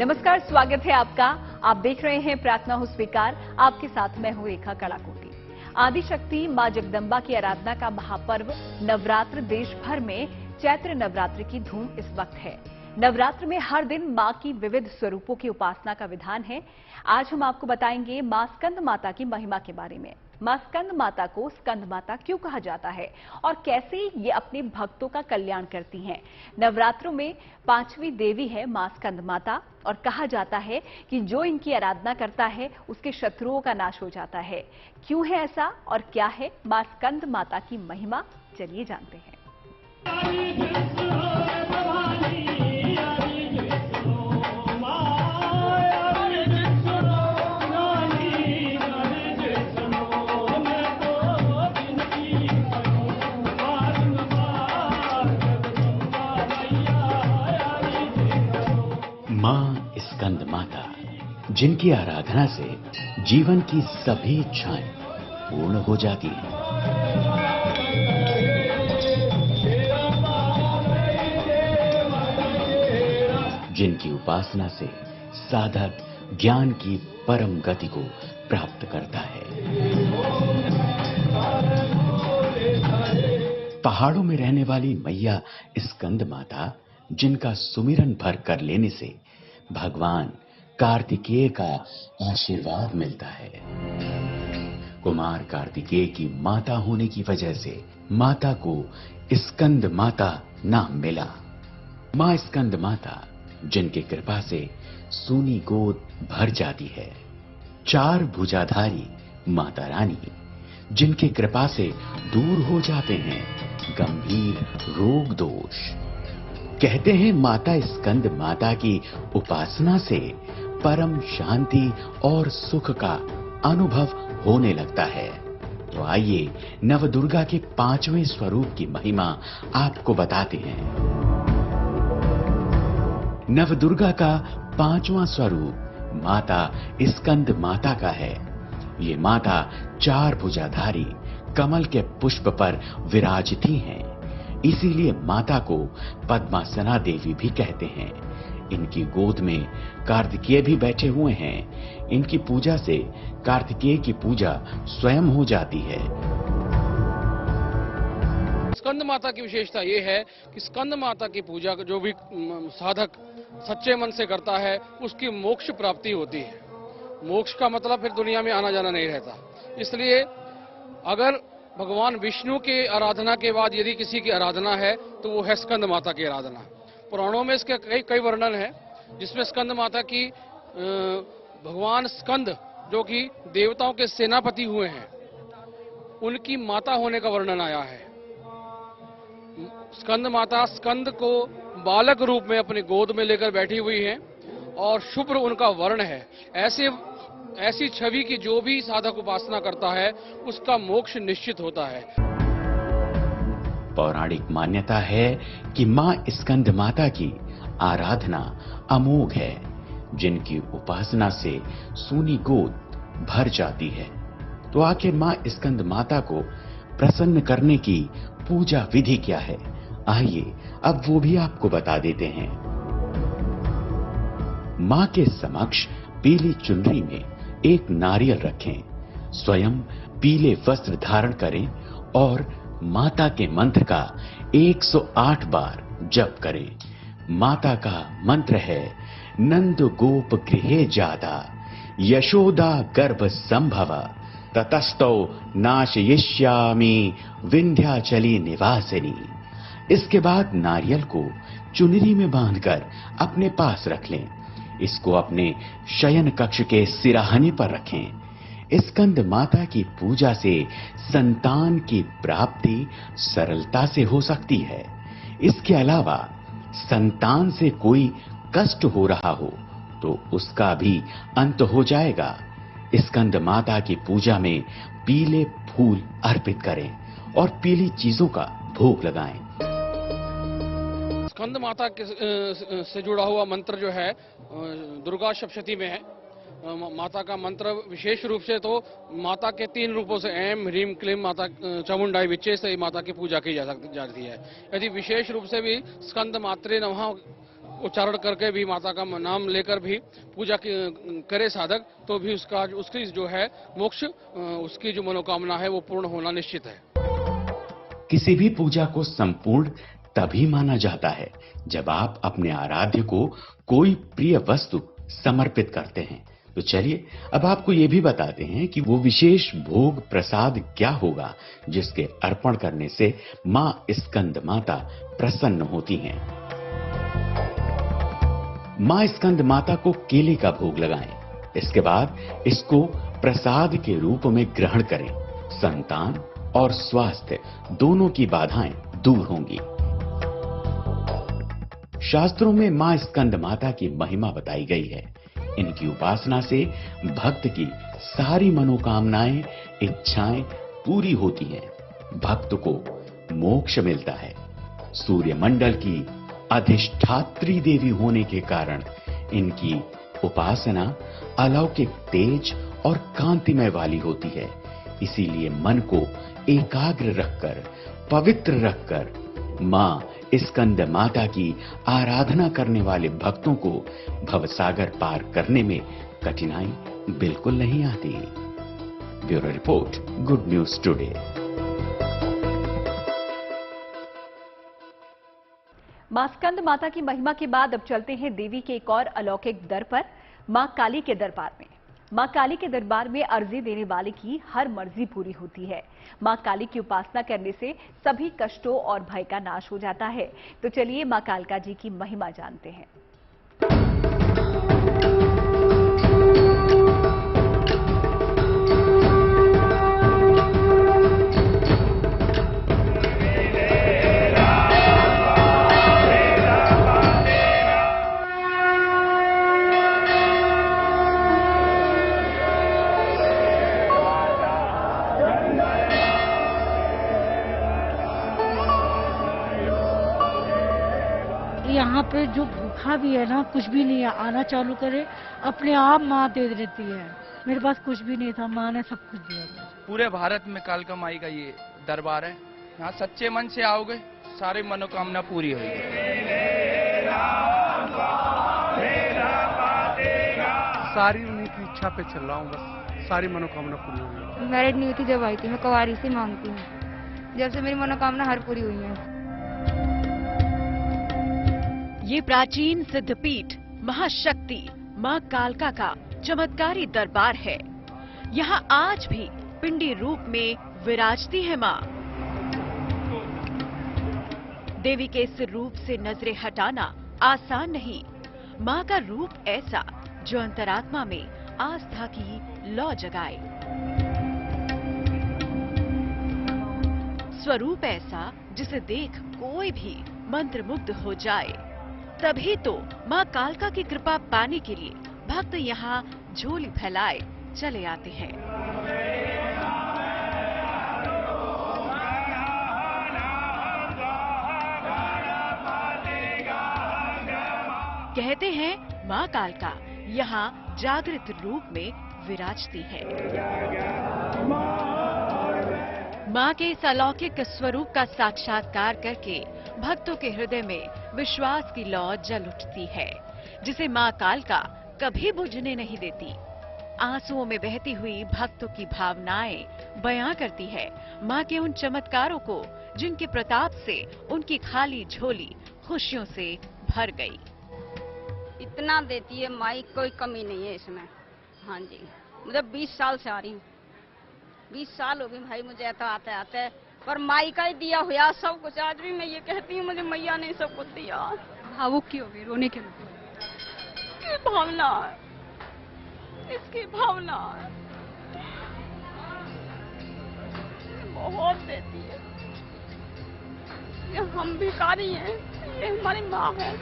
नमस्कार, स्वागत है आपका। आप देख रहे हैं प्रार्थना हो स्वीकार। आपके साथ मैं हूं रेखा कड़ाकोटी। आदिशक्ति मां जगदंबा की आराधना का महापर्व नवरात्र देश भर में चैत्र नवरात्र की धूम इस वक्त है। नवरात्र में हर दिन मां की विविध स्वरूपों की उपासना का विधान है। आज हम आपको बताएंगे मां स्कंद माता की महिमा के बारे में। मां स्कंद माता को स्कंद माता क्यों कहा जाता है और कैसे ये अपने भक्तों का कल्याण करती हैं। नवरात्रों में 5वीं देवी है मां स्कंद माता और कहा जाता है कि जो इनकी आराधना करता है उसके शत्रुओं का नाश हो जाता है। क्यों है ऐसा और क्या है मां स्कंद माता की महिमा, चलिए जानते हैं। मां स्कंद माता, जिनकी आराधना से जीवन की सभी इच्छाएं पूर्ण हो जाती हैं। जिनकी उपासना से साधक ज्ञान की परम गति को प्राप्त करता है। पहाड़ों में रहने वाली मैया स्कंद माता, जिनका सुमिरन भर कर लेने से भगवान कार्तिकेय का आशीर्वाद मिलता है। कुमार कार्तिकेय की माता होने की वजह से माता को स्कंद माता नाम मिला। मां स्कंद माता, जिनकी कृपा से सूनी गोद भर जाती है। 4 भुजाधारी माता रानी, जिनकी कृपा से दूर हो जाते हैं गंभीर रोग दोष। कहते हैं माता स्कंद माता की उपासना से परम शांति और सुख का अनुभव होने लगता है। तो आइए नवदुर्गा के 5वें स्वरूप की महिमा आपको बताते हैं। नवदुर्गा का 5वां स्वरूप माता स्कंद माता का है। ये माता 4 भुजाधारी कमल के पुष्प पर विराजती हैं। इसीलिए माता को पद्मासना देवी भी कहते हैं। इनकी गोद में कार्तिकेय भी बैठे हुए हैं। इनकी पूजा से कार्तिकेय की पूजा स्वयं हो जाती है। स्कंद माता की विशेषता ये है कि स्कंद माता की पूजा जो भी साधक सच्चे मन से करता है उसकी मोक्ष प्राप्ति होती है। मोक्ष का मतलब फिर दुनिया में आना जाना नहीं रहता। इसलिए अगर भगवान विष्णु के आराधना के बाद यदि किसी की आराधना है तो वो है स्कंद माता की आराधना। पुराणों में इसके कई वर्णन है, जिसमें स्कंद माता की भगवान स्कंद, जो कि देवताओं के सेनापति हुए हैं, उनकी माता होने का वर्णन आया है। स्कंद माता स्कंद को बालक रूप में अपनी गोद में लेकर बैठी हुई हैं और शुभ्र उनका वर्ण है। ऐसी छवि की जो भी साधक उपासना करता है उसका मोक्ष निश्चित होता है। पौराणिक मान्यता है कि मां स्कंद माता की आराधना अमोघ है, जिनकी उपासना से सूनी गोद भर जाती है। तो आखिर मां स्कंद माता को प्रसन्न करने की पूजा विधि क्या है, आइए अब वो भी आपको बता देते हैं। मां के समक्ष पीली चुनरी में एक नारियल रखें, स्वयं पीले वस्त्र धारण करें और माता के मंत्र का 108 बार जप करें। माता का मंत्र है नंद गोप गृहे जादा यशोदा गर्भ संभव ततस्तो नाशयिष्यामि विंध्याचली निवासिनी। इसके बाद नारियल को चुनरी में बांधकर अपने पास रख लें। इसको अपने शयन कक्ष के सिराहने पर रखें। स्कंद माता की पूजा से संतान की प्राप्ति सरलता से हो सकती है। इसके अलावा संतान से कोई कष्ट हो रहा हो तो उसका भी अंत हो जाएगा। स्कंद माता की पूजा में पीले फूल अर्पित करें और पीली चीजों का भोग लगाएं। स्कंद माता से जुड़ा हुआ मंत्र जो है दुर्गा सप्तशती में है। माता का मंत्र विशेष रूप से तो माता के 3 रूपों से ऐं ह्रीं क्लीं माता चामुंडाई विच्चे से माता की पूजा की जाती है। यदि विशेष रूप से भी स्कंद मात्रे नमः उच्चारण करके भी, माता का नाम लेकर भी पूजा करे साधक, तो भी उसकी जो है मोक्ष, उसकी जो मनोकामना है वो पूर्ण होना निश्चित है। किसी भी पूजा को संपूर्ण तभी माना जाता है जब आप अपने आराध्य को कोई प्रिय वस्तु समर्पित करते हैं। तो चलिए अब आपको ये भी बताते हैं कि वो विशेष भोग प्रसाद क्या होगा जिसके अर्पण करने से मां स्कंद माता प्रसन्न होती हैं। मां स्कंद माता को केले का भोग लगाएं। इसके बाद इसको प्रसाद के रूप में ग्रहण करें। संतान और स्वास्थ्य दोनों की बाधाएं दूर होंगी। शास्त्रों में मां स्कंद माता की महिमा बताई गई है। इनकी उपासना से भक्त की सारी मनोकामनाएं, इच्छाएं पूरी होती हैं। भक्त को मोक्ष मिलता है। सूर्यमंडल की अधिष्ठात्री देवी होने के कारण इनकी उपासना अलौकिक तेज और कांतिमय वाली होती है। इसीलिए मन को एकाग्र रखकर, पवित्र रखकर मां स्कंद माता की आराधना करने वाले भक्तों को भवसागर पार करने में कठिनाई बिल्कुल नहीं आती। Bureau report, good news today. मां स्कंद माता की महिमा के बाद अब चलते हैं देवी के एक और अलौकिक दर पर, मां काली के दरबार में। मां काली के दरबार में अर्जी देने वाले की हर मर्जी पूरी होती है। मां काली की उपासना करने से सभी कष्टों और भय का नाश हो जाता है। तो चलिए मां कालका जी की महिमा जानते हैं। यहाँ पे जो भूखा भी है ना, कुछ भी नहीं है, आना चालू करे अपने आप माँ दे देती है। मेरे पास कुछ भी नहीं था, माँ ने सब कुछ दिया। पूरे भारत में कालका माई का ये दरबार है। यहाँ सच्चे मन से आओगे, सारी मनोकामना पूरी होगी। सारी उन्हीं की इच्छा पे चल रहा हूँ, बस सारी मनोकामना पूरी होगी। मैरिड नहीं थी जब आई थी, मैं कुंवारी से मांगती हूँ, जब से मेरी मनोकामना हर पूरी हुई है। ये प्राचीन सिद्धपीठ महाशक्ति मां कालका का चमत्कारी दरबार है। यहाँ आज भी पिंडी रूप में विराजती है मां। देवी के इस रूप से नजरें हटाना आसान नहीं। मां का रूप ऐसा जो अंतरात्मा में आस्था की लौ जगाए, स्वरूप ऐसा जिसे देख कोई भी मंत्रमुग्ध हो जाए। तभी तो मां कालका की कृपा पाने के लिए भक्त यहाँ झोली फैलाए चले आते हैं। कहते हैं मां कालका यहाँ जागृत रूप में विराजती है। मां के इस अलौकिक स्वरूप का साक्षात्कार करके भक्तों के हृदय में विश्वास की लौ जल उठती है, जिसे मां कालका कभी बुझने नहीं देती। आंसुओं में बहती हुई भक्तों की भावनाएं बयां करती है मां के उन चमत्कारों को जिनके प्रताप से उनकी खाली झोली खुशियों से भर गई। इतना देती है माई, कोई कमी नहीं है इसमें। हाँ जी, मतलब 20 साल से आ रही हूँ, 20 साल हो गए भाई मुझे ऐसा आते आते, पर माई का ही दिया हुआ सब कुछ। आज भी मैं ये कहती हूँ मुझे मैया ने सब कुछ दिया। भावुक क्यों हो गई, रोने के लिए? इसकी भावना है, इसकी भावना है, बहुत देती है। ये हम भिखारी हैं, ये हमारी माँ है।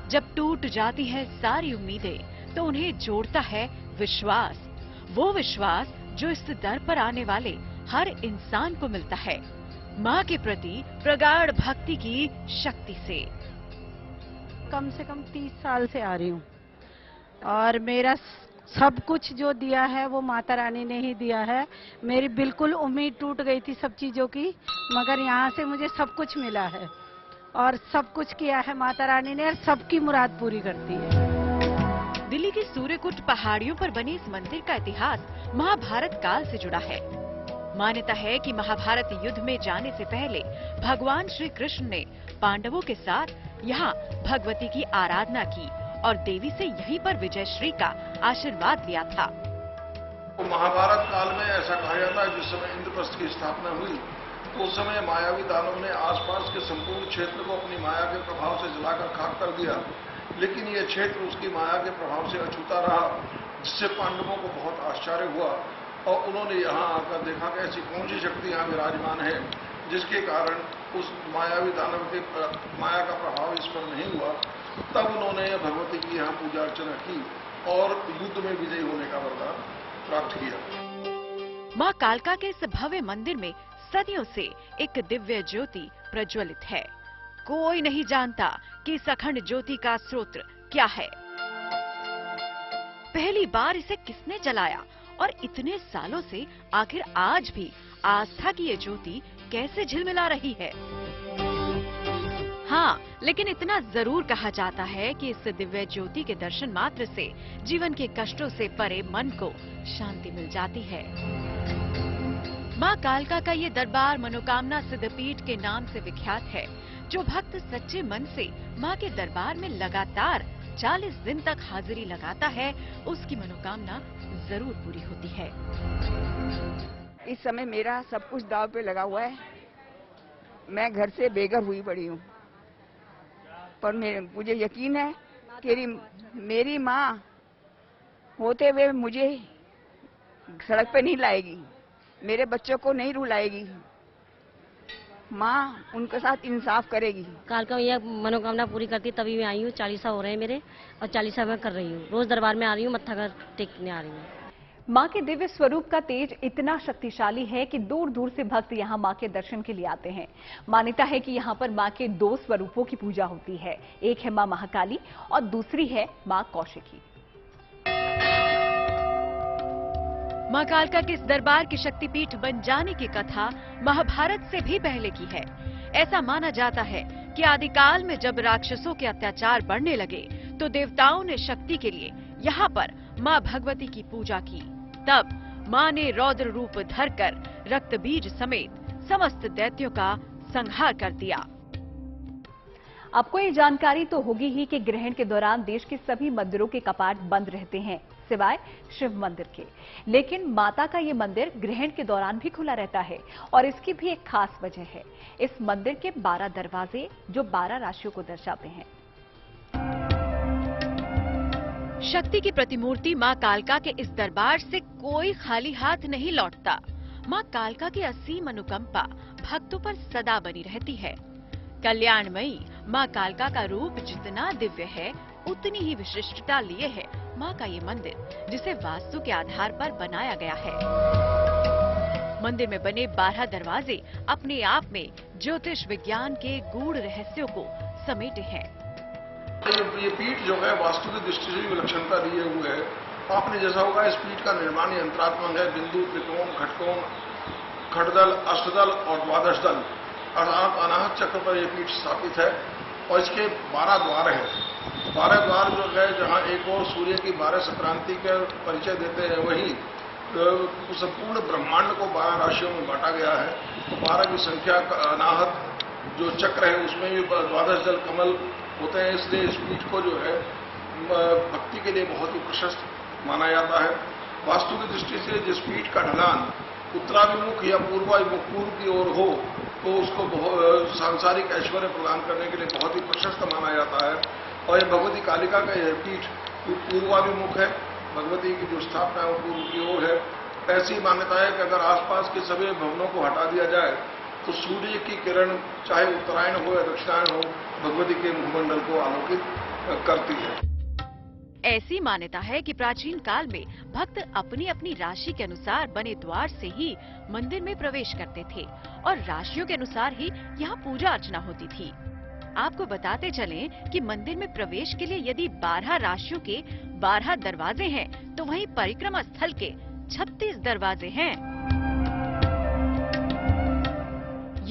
जब टूट जाती है सारी उम्मीदें तो उन्हें जोड़ता है विश्वास, वो विश्वास जो इस दर पर आने वाले हर इंसान को मिलता है मां के प्रति प्रगाढ़ भक्ति की शक्ति से। कम से कम 30 साल से आ रही हूँ और मेरा सब कुछ जो दिया है वो माता रानी ने ही दिया है। मेरी बिल्कुल उम्मीद टूट गई थी सब चीजों की, मगर यहाँ से मुझे सब कुछ मिला है और सब कुछ किया है माता रानी ने और सबकी मुराद पूरी करती है। दिल्ली की सूर्यकुट पहाड़ियों पर बने इस मंदिर का इतिहास महाभारत काल से जुड़ा है। मान्यता है कि महाभारत युद्ध में जाने से पहले भगवान श्री कृष्ण ने पांडवों के साथ यहाँ भगवती की आराधना की और देवी से यहीं पर विजयश्री का आशीर्वाद लिया था। तो महाभारत काल में ऐसा कहा जाता है, जिस समय इंद्रप्रस्थ की स्थापना हुई तो उस समय मायावी दानव ने आसपास के संपूर्ण क्षेत्र को अपनी माया के प्रभाव से जलाकर खाक कर दिया, लेकिन ये क्षेत्र उसकी माया के प्रभाव से अछूता रहा, जिससे पांडवों को बहुत आश्चर्य हुआ और उन्होंने यहाँ आकर देखा कि ऐसी कौन सी शक्ति यहाँ विराजमान है जिसके कारण उस मायावी दानव के माया का प्रभाव इस पर नहीं हुआ। तब उन्होंने भगवती की यहाँ पूजा अर्चना की और युद्ध में विजयी होने का वरदान प्राप्त किया। माँ कालका के इस भव्य मंदिर में सदियों से एक दिव्य ज्योति प्रज्वलित है। कोई नहीं जानता कि इस अखंड ज्योति का स्रोत क्या है, पहली बार इसे किसने जलाया और इतने सालों से आखिर आज भी आस्था की ये ज्योति कैसे झिलमिला रही है। हाँ, लेकिन इतना जरूर कहा जाता है कि इस दिव्य ज्योति के दर्शन मात्र से जीवन के कष्टों से परे मन को शांति मिल जाती है। माँ कालका का ये दरबार मनोकामना सिद्धपीठ के नाम से विख्यात है। जो भक्त सच्चे मन से माँ के दरबार में लगातार 40 दिन तक हाजिरी लगाता है, उसकी मनोकामना जरूर पूरी होती है। इस समय मेरा सब कुछ दांव पे लगा हुआ है। मैं घर से बेघर हुई पड़ी हूँ, पर मुझे यकीन है कि मेरी माँ होते हुए मुझे सड़क पे नहीं लाएगी, मेरे बच्चों को नहीं रुलाएगी। माँ उनके साथ इंसाफ करेगी। कालका मैया मनोकामना पूरी करती, तभी मैं आई हूँ। 40 हो रहे हैं मेरे और 40 मैं कर रही हूँ। रोज दरबार में आ रही हूँ, मत्था कर टेकने आ रही हूँ। मां के दिव्य स्वरूप का तेज इतना शक्तिशाली है कि दूर दूर से भक्त यहां मां के दर्शन के लिए आते हैं। मान्यता है कि यहां पर मां के 2 स्वरूपों की पूजा होती है, एक है मां महाकाली और दूसरी है मां कौशिकी। माँ कालका के इस दरबार की शक्तिपीठ बन जाने की कथा महाभारत से भी पहले की है। ऐसा माना जाता है कि आदिकाल में जब राक्षसों के अत्याचार बढ़ने लगे तो देवताओं ने शक्ति के लिए यहाँ पर माँ भगवती की पूजा की। तब माँ ने रौद्र रूप धरकर रक्त बीज समेत समस्त दैत्यों का संहार कर दिया। आपको ये जानकारी तो होगी ही कि ग्रहण के दौरान देश के सभी मंदिरों के कपाट बंद रहते हैं सिवाय शिव मंदिर के, लेकिन माता का ये मंदिर ग्रहण के दौरान भी खुला रहता है और इसकी भी एक खास वजह है। इस मंदिर के 12 दरवाजे जो 12 राशियों को दर्शाते हैं। शक्ति की प्रतिमूर्ति माँ कालका के इस दरबार से कोई खाली हाथ नहीं लौटता। माँ कालका की असीम अनुकंपा भक्तों पर सदा बनी रहती है। कल्याणमयी माँ कालका का रूप जितना दिव्य है, उतनी ही विशिष्टता लिए है माँ का ये मंदिर, जिसे वास्तु के आधार पर बनाया गया है। मंदिर में बने 12 दरवाजे अपने आप में ज्योतिष विज्ञान के गूढ़ रहस्यों को समेटे हैं। ये पीठ जो है वास्तु की दृष्टि से विलक्षणता लिए हुए है। आपने जैसा होगा इस पीठ का निर्माण यंत्रात्मक है। बिंदु, त्रिकोण, खटकोण, खटदल, अष्टदल और द्वादश दल अर्थात अनाहत चक्र पर यह पीठ स्थापित है और इसके 12 द्वार हैं। 12 द्वार जो है जहां एक और सूर्य की 12 संक्रांति का परिचय देते हैं, वहीं संपूर्ण ब्रह्मांड को 12 राशियों में बांटा गया है। तो 12 की संख्या का अनाहत जो चक्र है उसमें भी द्वादश दल कमल होते हैं, इसलिए इस पीठ को जो है भक्ति के लिए बहुत ही प्रशस्त माना जाता है। वास्तु की दृष्टि से जिस पीठ का ढलान उत्तराभिमुख या पूर्वाभिमुख पूर्व की ओर हो तो उसको सांसारिक ऐश्वर्य प्रदान करने के लिए बहुत ही प्रशस्त माना जाता है। और ये भगवती कालिका का यह पीठ पूर्वाभिमुख है। भगवती की जो स्थापना है वो पूर्व की ओर है। ऐसी मान्यता है कि अगर आसपास के सभी भवनों को हटा दिया जाए तो सूर्य की किरण चाहे उत्तरायण हो या दक्षिणायन हो, भगवती के मुखमंडल को आलोकित करती है। ऐसी मान्यता है कि प्राचीन काल में भक्त अपनी अपनी राशि के अनुसार बने द्वार से ही मंदिर में प्रवेश करते थे और राशियों के अनुसार ही यहाँ पूजा अर्चना होती थी। आपको बताते चलें कि मंदिर में प्रवेश के लिए यदि 12 राशियों के 12 दरवाजे हैं, तो वहीं परिक्रमा स्थल के 36 दरवाजे हैं।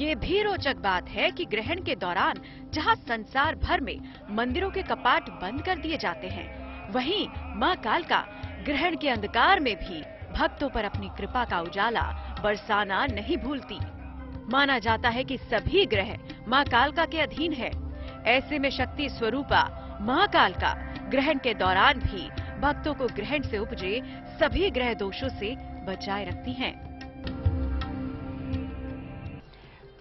ये भी रोचक बात है कि ग्रहण के दौरान जहां संसार भर में मंदिरों के कपाट बंद कर दिए जाते हैं, वहीं मां कालका ग्रहण के अंधकार में भी भक्तों पर अपनी कृपा का उजाला बरसाना नहीं भूलती। माना जाता है कि सभी ग्रह मां कालका के अधीन है। ऐसे में शक्ति स्वरूपा मां कालका ग्रहण के दौरान भी भक्तों को ग्रहण से उपजे सभी ग्रह दोषों से बचाए रखती हैं।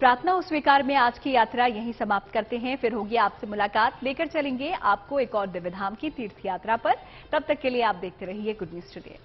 प्रार्थना हो स्वीकार में आज की यात्रा यहीं समाप्त करते हैं। फिर होगी आपसे मुलाकात, लेकर चलेंगे आपको एक और दिव्यधाम की तीर्थ यात्रा पर। तब तक के लिए आप देखते रहिए गुड न्यूज टुडे।